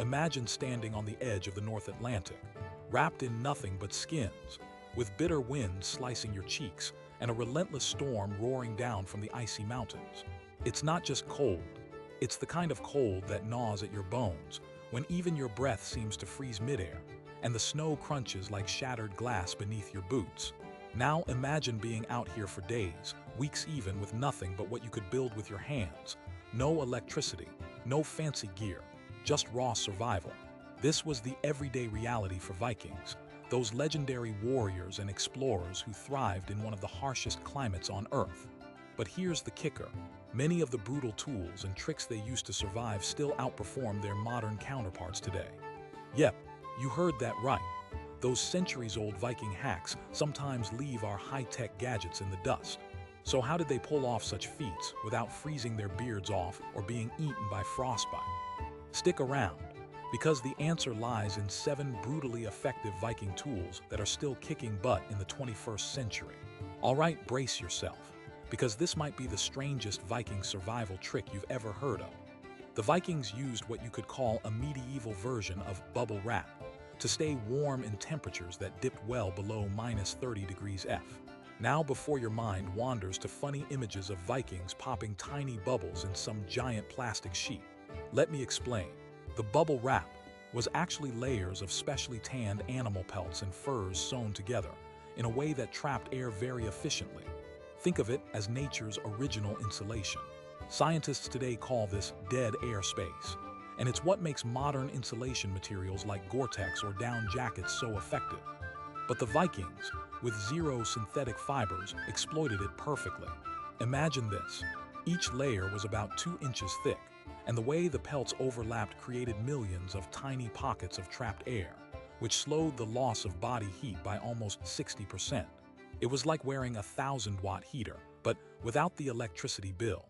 Imagine standing on the edge of the North Atlantic, wrapped in nothing but skins, with bitter winds slicing your cheeks and a relentless storm roaring down from the icy mountains. It's not just cold, it's the kind of cold that gnaws at your bones when even your breath seems to freeze midair, and the snow crunches like shattered glass beneath your boots. Now imagine being out here for days, weeks even, with nothing but what you could build with your hands. No electricity, no fancy gear, just raw survival. This was the everyday reality for Vikings, those legendary warriors and explorers who thrived in one of the harshest climates on Earth. But here's the kicker. Many of the brutal tools and tricks they used to survive still outperform their modern counterparts today. Yep, you heard that right. Those centuries-old Viking hacks sometimes leave our high-tech gadgets in the dust. So how did they pull off such feats without freezing their beards off or being eaten by frostbite? Stick around, because the answer lies in 7 brutally effective Viking tools that are still kicking butt in the 21st century. Alright, brace yourself, because this might be the strangest Viking survival trick you've ever heard of. The Vikings used what you could call a medieval version of bubble wrap to stay warm in temperatures that dipped well below -30 degrees F. Now before your mind wanders to funny images of Vikings popping tiny bubbles in some giant plastic sheet, let me explain. The bubble wrap was actually layers of specially tanned animal pelts and furs sewn together in a way that trapped air very efficiently. Think of it as nature's original insulation. Scientists today call this dead air space, and it's what makes modern insulation materials like Gore-Tex or down jackets so effective. But the Vikings, with zero synthetic fibers, exploited it perfectly. Imagine this. Each layer was about 2 inches thick, and the way the pelts overlapped created millions of tiny pockets of trapped air, which slowed the loss of body heat by almost 60%. It was like wearing a 1,000-watt heater, but without the electricity bill.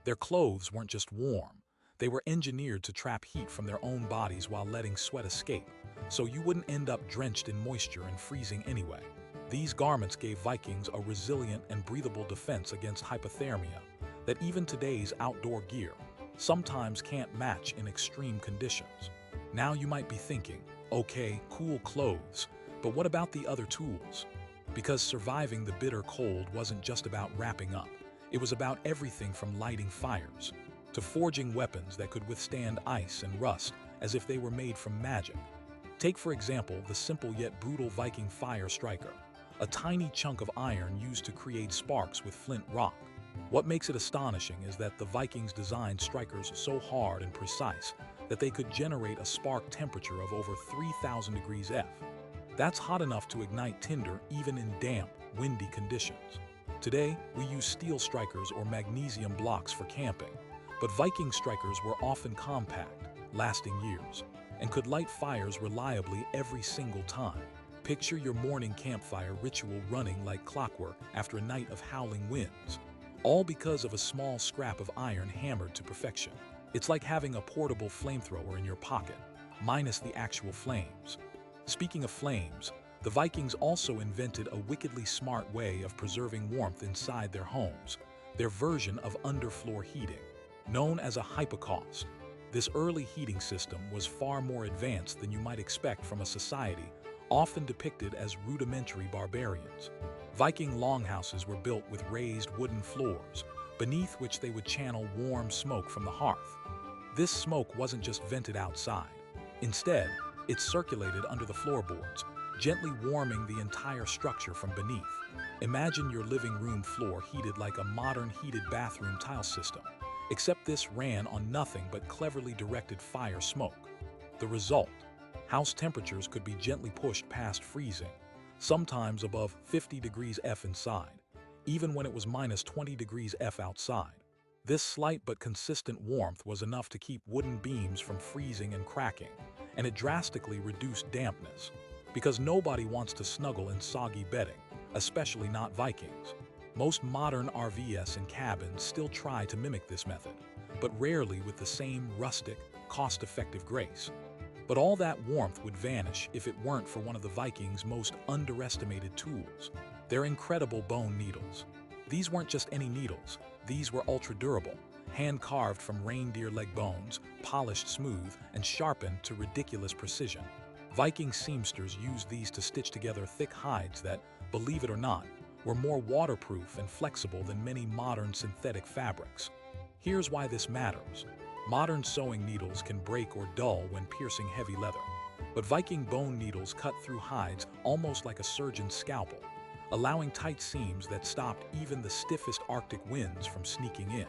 Their clothes weren't just warm. They were engineered to trap heat from their own bodies while letting sweat escape, so you wouldn't end up drenched in moisture and freezing anyway. These garments gave Vikings a resilient and breathable defense against hypothermia that even today's outdoor gear sometimes can't match in extreme conditions. Now you might be thinking, okay, cool clothes, but what about the other tools? Because surviving the bitter cold wasn't just about wrapping up. It was about everything from lighting fires to forging weapons that could withstand ice and rust as if they were made from magic. Take, for example, the simple yet brutal Viking fire striker, a tiny chunk of iron used to create sparks with flint rock. What makes it astonishing is that the Vikings designed strikers so hard and precise that they could generate a spark temperature of over 3,000 degrees F. That's hot enough to ignite tinder even in damp, windy conditions. Today, we use steel strikers or magnesium blocks for camping, but Viking strikers were often compact, lasting years, and could light fires reliably every single time. Picture your morning campfire ritual running like clockwork after a night of howling winds, all because of a small scrap of iron hammered to perfection. It's like having a portable flamethrower in your pocket, minus the actual flames. Speaking of flames, the Vikings also invented a wickedly smart way of preserving warmth inside their homes, their version of underfloor heating, known as a hypocaust. This early heating system was far more advanced than you might expect from a society often depicted as rudimentary barbarians. Viking longhouses were built with raised wooden floors, beneath which they would channel warm smoke from the hearth. This smoke wasn't just vented outside. Instead, it circulated under the floorboards, gently warming the entire structure from beneath. Imagine your living room floor heated like a modern heated bathroom tile system, except this ran on nothing but cleverly directed fire smoke. The result: house temperatures could be gently pushed past freezing, sometimes above 50 degrees F inside, even when it was -20 degrees F outside. This slight but consistent warmth was enough to keep wooden beams from freezing and cracking, and it drastically reduced dampness, because nobody wants to snuggle in soggy bedding, especially not Vikings. Most modern RVs and cabins still try to mimic this method, but rarely with the same rustic, cost-effective grace. But all that warmth would vanish if it weren't for one of the Vikings' most underestimated tools: their incredible bone needles. These weren't just any needles, these were ultra-durable, hand-carved from reindeer leg bones, polished smooth, and sharpened to ridiculous precision. Viking seamsters used these to stitch together thick hides that, believe it or not, were more waterproof and flexible than many modern synthetic fabrics. Here's why this matters. Modern sewing needles can break or dull when piercing heavy leather, but Viking bone needles cut through hides almost like a surgeon's scalpel, allowing tight seams that stopped even the stiffest Arctic winds from sneaking in.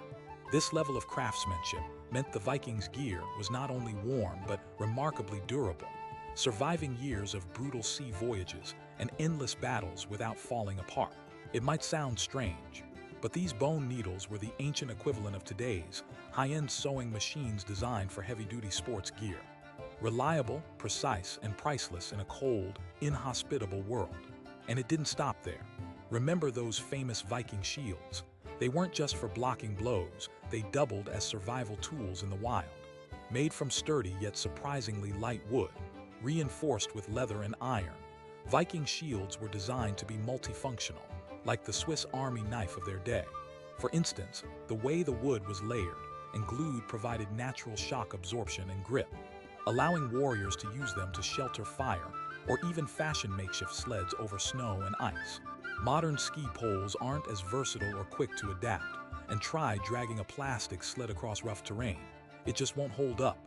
This level of craftsmanship meant the Vikings' gear was not only warm but remarkably durable, surviving years of brutal sea voyages and endless battles without falling apart. It might sound strange, but these bone needles were the ancient equivalent of today's high-end sewing machines designed for heavy-duty sports gear. Reliable, precise, and priceless in a cold, inhospitable world. And it didn't stop there. Remember those famous Viking shields? They weren't just for blocking blows, they doubled as survival tools in the wild. Made from sturdy yet surprisingly light wood, reinforced with leather and iron, Viking shields were designed to be multifunctional, like the Swiss Army knife of their day. For instance, the way the wood was layered and glued provided natural shock absorption and grip, allowing warriors to use them to shelter fire or even fashion makeshift sleds over snow and ice. Modern ski poles aren't as versatile or quick to adapt, and try dragging a plastic sled across rough terrain. It just won't hold up.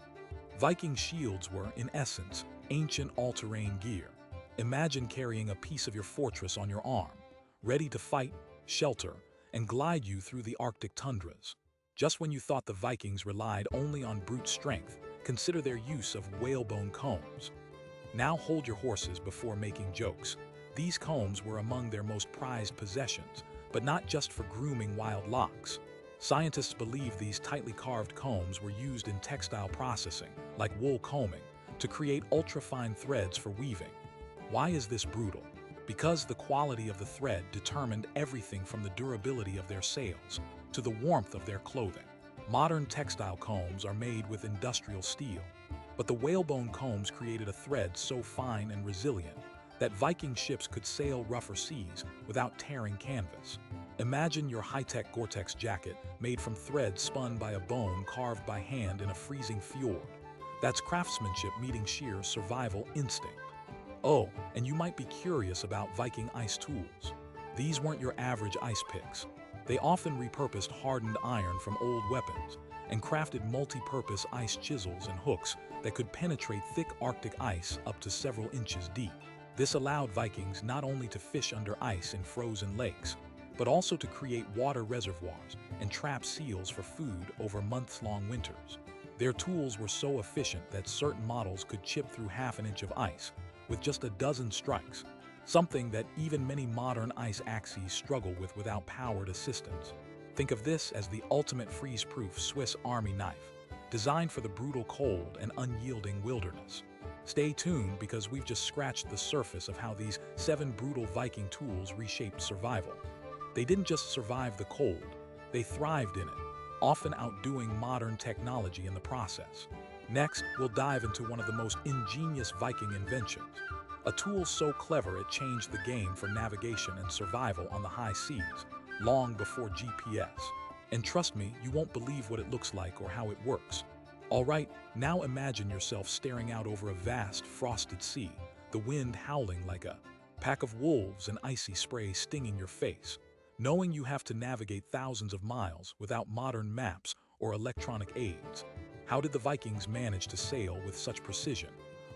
Viking shields were, in essence, ancient all-terrain gear. Imagine carrying a piece of your fortress on your arm, ready to fight, shelter, and glide you through the Arctic tundras. Just when you thought the Vikings relied only on brute strength, consider their use of whalebone combs. Now hold your horses before making jokes. These combs were among their most prized possessions, but not just for grooming wild locks. Scientists believe these tightly carved combs were used in textile processing, like wool combing, to create ultra-fine threads for weaving. Why is this brutal? Because the quality of the thread determined everything from the durability of their sails to the warmth of their clothing. Modern textile combs are made with industrial steel, but the whalebone combs created a thread so fine and resilient that Viking ships could sail rougher seas without tearing canvas. Imagine your high-tech Gore-Tex jacket made from threads spun by a bone carved by hand in a freezing fjord. That's craftsmanship meeting sheer survival instinct. Oh, and you might be curious about Viking ice tools. These weren't your average ice picks. They often repurposed hardened iron from old weapons and crafted multi-purpose ice chisels and hooks that could penetrate thick Arctic ice up to several inches deep. This allowed Vikings not only to fish under ice in frozen lakes, but also to create water reservoirs and trap seals for food over months-long winters. Their tools were so efficient that certain models could chip through half an inch of ice with just a dozen strikes, something that even many modern ice axes struggle with without powered assistance. Think of this as the ultimate freeze-proof Swiss Army knife, designed for the brutal cold and unyielding wilderness. Stay tuned because we've just scratched the surface of how these 7 brutal Viking tools reshaped survival. They didn't just survive the cold, they thrived in it, often outdoing modern technology in the process. Next, we'll dive into one of the most ingenious Viking inventions, a tool so clever it changed the game for navigation and survival on the high seas, long before GPS. And trust me, you won't believe what it looks like or how it works. Alright, now imagine yourself staring out over a vast, frosted sea, the wind howling like a pack of wolves and icy spray stinging your face, knowing you have to navigate thousands of miles without modern maps or electronic aids. How did the Vikings manage to sail with such precision,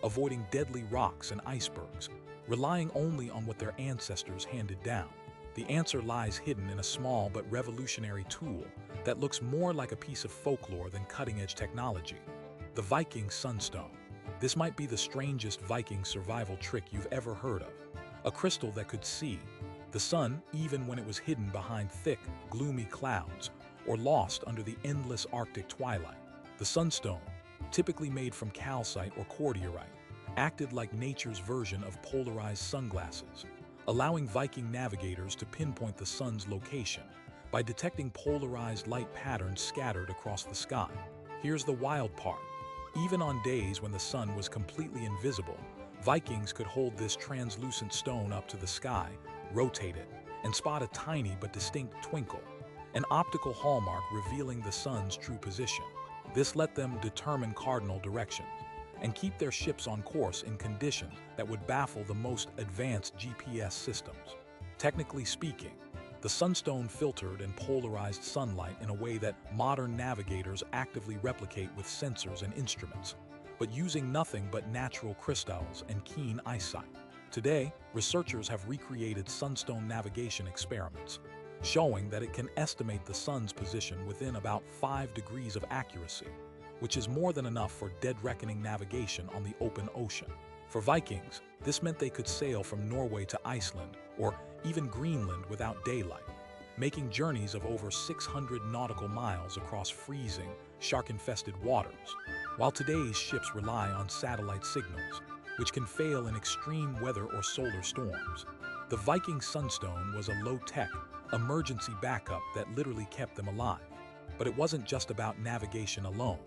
avoiding deadly rocks and icebergs, relying only on what their ancestors handed down? The answer lies hidden in a small but revolutionary tool that looks more like a piece of folklore than cutting-edge technology: the Viking sunstone. This might be the strangest Viking survival trick you've ever heard of. A crystal that could see the sun even when it was hidden behind thick, gloomy clouds or lost under the endless Arctic twilight. The sunstone, typically made from calcite or cordierite, acted like nature's version of polarized sunglasses, allowing Viking navigators to pinpoint the sun's location by detecting polarized light patterns scattered across the sky. Here's the wild part. Even on days when the sun was completely invisible, Vikings could hold this translucent stone up to the sky, rotate it, and spot a tiny but distinct twinkle, an optical hallmark revealing the sun's true position. This let them determine cardinal directions and keep their ships on course in conditions that would baffle the most advanced GPS systems. Technically speaking, the sunstone filtered and polarized sunlight in a way that modern navigators actively replicate with sensors and instruments, but using nothing but natural crystals and keen eyesight. Today, researchers have recreated sunstone navigation experiments, showing that it can estimate the sun's position within about 5 degrees of accuracy, which is more than enough for dead-reckoning navigation on the open ocean. For Vikings, this meant they could sail from Norway to Iceland or even Greenland without daylight, making journeys of over 600 nautical miles across freezing, shark-infested waters, while today's ships rely on satellite signals, which can fail in extreme weather or solar storms. The Viking Sunstone was a low-tech, emergency backup that literally kept them alive. But it wasn't just about navigation alone.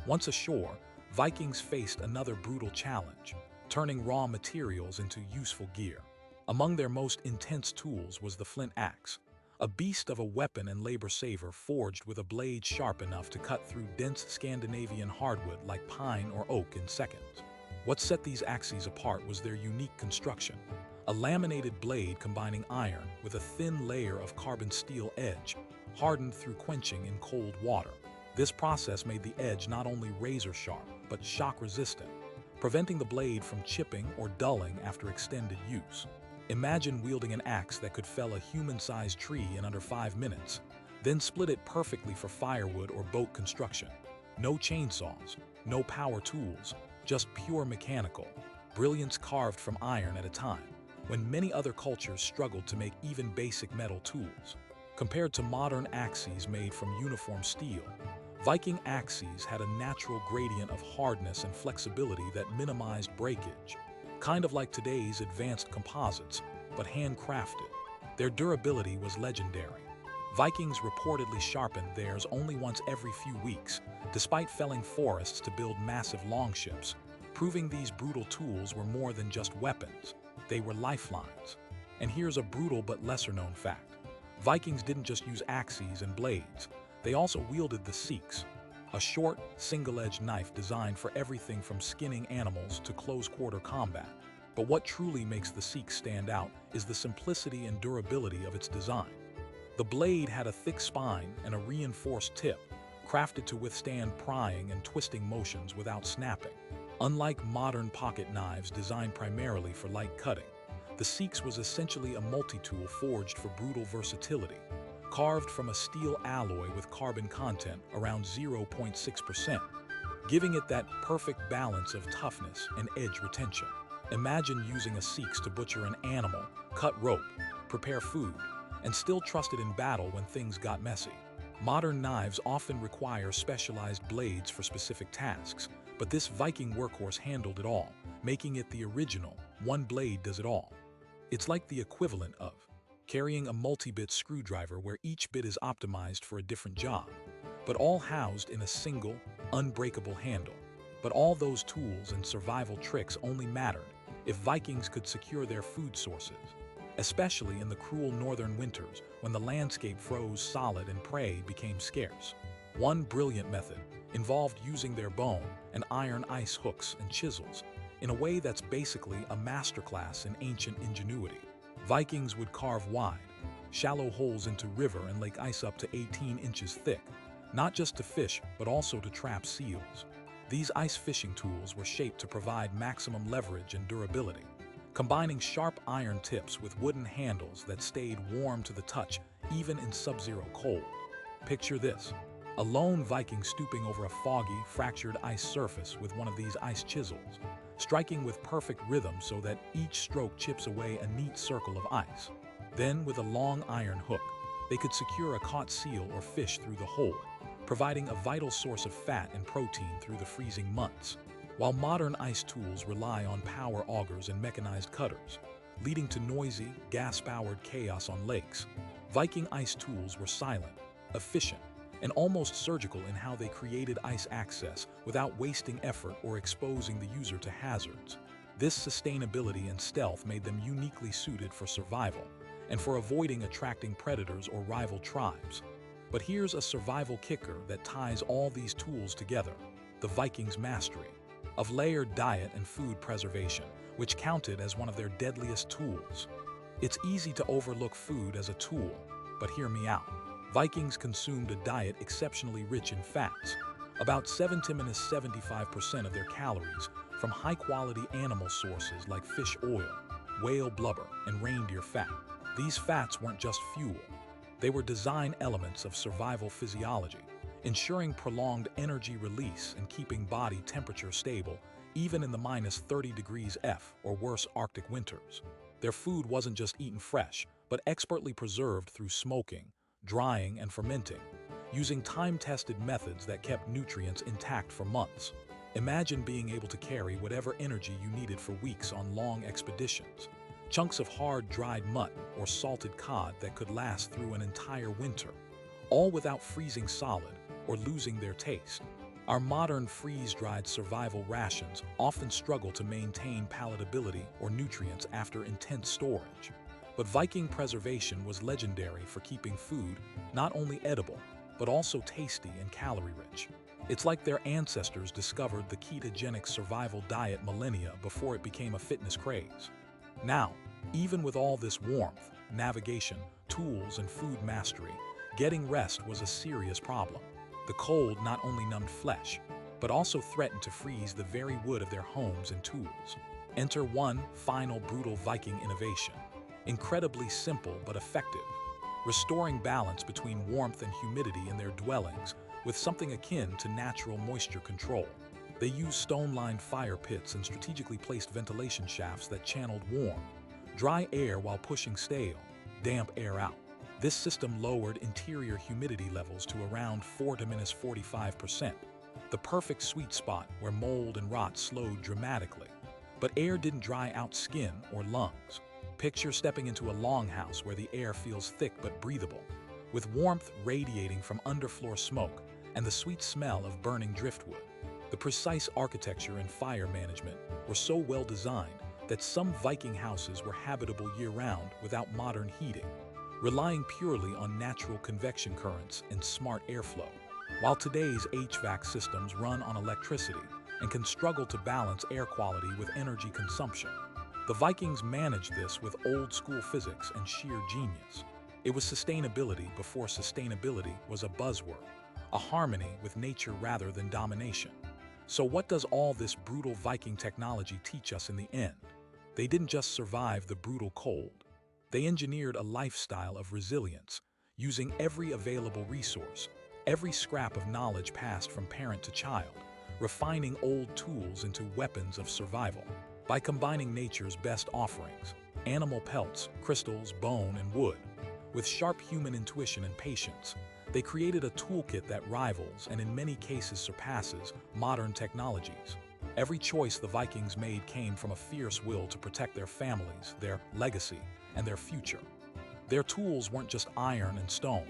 Once ashore, Vikings faced another brutal challenge, turning raw materials into useful gear. Among their most intense tools was the flint axe, a beast of a weapon and labor saver forged with a blade sharp enough to cut through dense Scandinavian hardwood like pine or oak in seconds. What set these axes apart was their unique construction, a laminated blade combining iron with a thin layer of carbon steel edge, hardened through quenching in cold water. This process made the edge not only razor-sharp, but shock-resistant, preventing the blade from chipping or dulling after extended use. Imagine wielding an axe that could fell a human-sized tree in under 5 minutes, then split it perfectly for firewood or boat construction. No chainsaws, no power tools, just pure mechanical, brilliance carved from iron at a time, when many other cultures struggled to make even basic metal tools. Compared to modern axes made from uniform steel, Viking axes had a natural gradient of hardness and flexibility that minimized breakage, kind of like today's advanced composites, but handcrafted. Their durability was legendary. Vikings reportedly sharpened theirs only once every few weeks, despite felling forests to build massive longships, proving these brutal tools were more than just weapons. They were lifelines. And here's a brutal but lesser-known fact. Vikings didn't just use axes and blades. They also wielded the seeks, a short, single-edged knife designed for everything from skinning animals to close-quarter combat. But what truly makes the seek stand out is the simplicity and durability of its design. The blade had a thick spine and a reinforced tip, crafted to withstand prying and twisting motions without snapping. Unlike modern pocket knives designed primarily for light cutting, the seeks was essentially a multi-tool forged for brutal versatility, carved from a steel alloy with carbon content around 0.6%, giving it that perfect balance of toughness and edge retention. Imagine using a seeks to butcher an animal, cut rope, prepare food, and still trust it in battle when things got messy. Modern knives often require specialized blades for specific tasks, but this Viking workhorse handled it all, making it the original, one blade does it all. It's like the equivalent of carrying a multi-bit screwdriver where each bit is optimized for a different job, but all housed in a single, unbreakable handle. But all those tools and survival tricks only mattered if Vikings could secure their food sources, especially in the cruel northern winters when the landscape froze solid and prey became scarce. One brilliant method involved using their bone and iron ice hooks and chisels in a way that's basically a masterclass in ancient ingenuity. Vikings would carve wide, shallow holes into river and lake ice up to 18 inches thick, not just to fish but also to trap seals. These ice fishing tools were shaped to provide maximum leverage and durability, combining sharp iron tips with wooden handles that stayed warm to the touch even in sub-zero cold. Picture this: a lone Viking stooping over a foggy, fractured ice surface with one of these ice chisels, striking with perfect rhythm so that each stroke chips away a neat circle of ice. Then, with a long iron hook, they could secure a caught seal or fish through the hole, providing a vital source of fat and protein through the freezing months. While modern ice tools rely on power augers and mechanized cutters, leading to noisy, gas-powered chaos on lakes, Viking ice tools were silent, efficient, and almost surgical in how they created ice access without wasting effort or exposing the user to hazards. This sustainability and stealth made them uniquely suited for survival and for avoiding attracting predators or rival tribes. But here's a survival kicker that ties all these tools together: the Vikings' mastery of layered diet and food preservation, which counted as one of their deadliest tools. It's easy to overlook food as a tool, but hear me out. Vikings consumed a diet exceptionally rich in fats, about 70–75% of their calories from high-quality animal sources like fish oil, whale blubber, and reindeer fat. These fats weren't just fuel. They were design elements of survival physiology, ensuring prolonged energy release and keeping body temperature stable even in the -30°F or worse Arctic winters. Their food wasn't just eaten fresh, but expertly preserved through smoking, drying, and fermenting, using time-tested methods that kept nutrients intact for months. Imagine being able to carry whatever energy you needed for weeks on long expeditions. Chunks of hard, dried mutton or salted cod that could last through an entire winter, all without freezing solid or losing their taste. Our modern freeze-dried survival rations often struggle to maintain palatability or nutrients after intense storage. But Viking preservation was legendary for keeping food not only edible, but also tasty and calorie-rich. It's like their ancestors discovered the ketogenic survival diet millennia before it became a fitness craze. Now, even with all this warmth, navigation, tools, and food mastery, getting rest was a serious problem. The cold not only numbed flesh, but also threatened to freeze the very wood of their homes and tools. Enter one final brutal Viking innovation. Incredibly simple but effective, restoring balance between warmth and humidity in their dwellings with something akin to natural moisture control. They used stone-lined fire pits and strategically placed ventilation shafts that channeled warm, dry air while pushing stale, damp air out. This system lowered interior humidity levels to around 4–45%, the perfect sweet spot where mold and rot slowed dramatically. But air didn't dry out skin or lungs. Picture stepping into a longhouse where the air feels thick but breathable, with warmth radiating from underfloor smoke and the sweet smell of burning driftwood. The precise architecture and fire management were so well designed that some Viking houses were habitable year-round without modern heating, relying purely on natural convection currents and smart airflow. While today's HVAC systems run on electricity and can struggle to balance air quality with energy consumption, the Vikings managed this with old-school physics and sheer genius. It was sustainability before sustainability was a buzzword, a harmony with nature rather than domination. So what does all this brutal Viking technology teach us in the end? They didn't just survive the brutal cold. They engineered a lifestyle of resilience, using every available resource, every scrap of knowledge passed from parent to child, refining old tools into weapons of survival. By combining nature's best offerings, animal pelts, crystals, bone, and wood, with sharp human intuition and patience, they created a toolkit that rivals and in many cases surpasses modern technologies. Every choice the Vikings made came from a fierce will to protect their families, their legacy, and their future. Their tools weren't just iron and stone.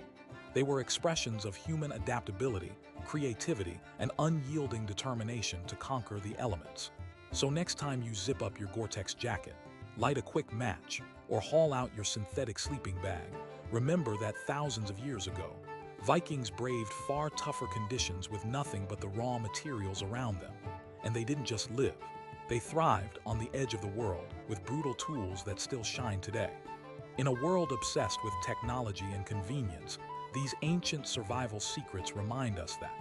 They were expressions of human adaptability, creativity, and unyielding determination to conquer the elements. So next time you zip up your Gore-Tex jacket, light a quick match, or haul out your synthetic sleeping bag, remember that thousands of years ago, Vikings braved far tougher conditions with nothing but the raw materials around them. And they didn't just live. They thrived on the edge of the world with brutal tools that still shine today. In a world obsessed with technology and convenience, these ancient survival secrets remind us that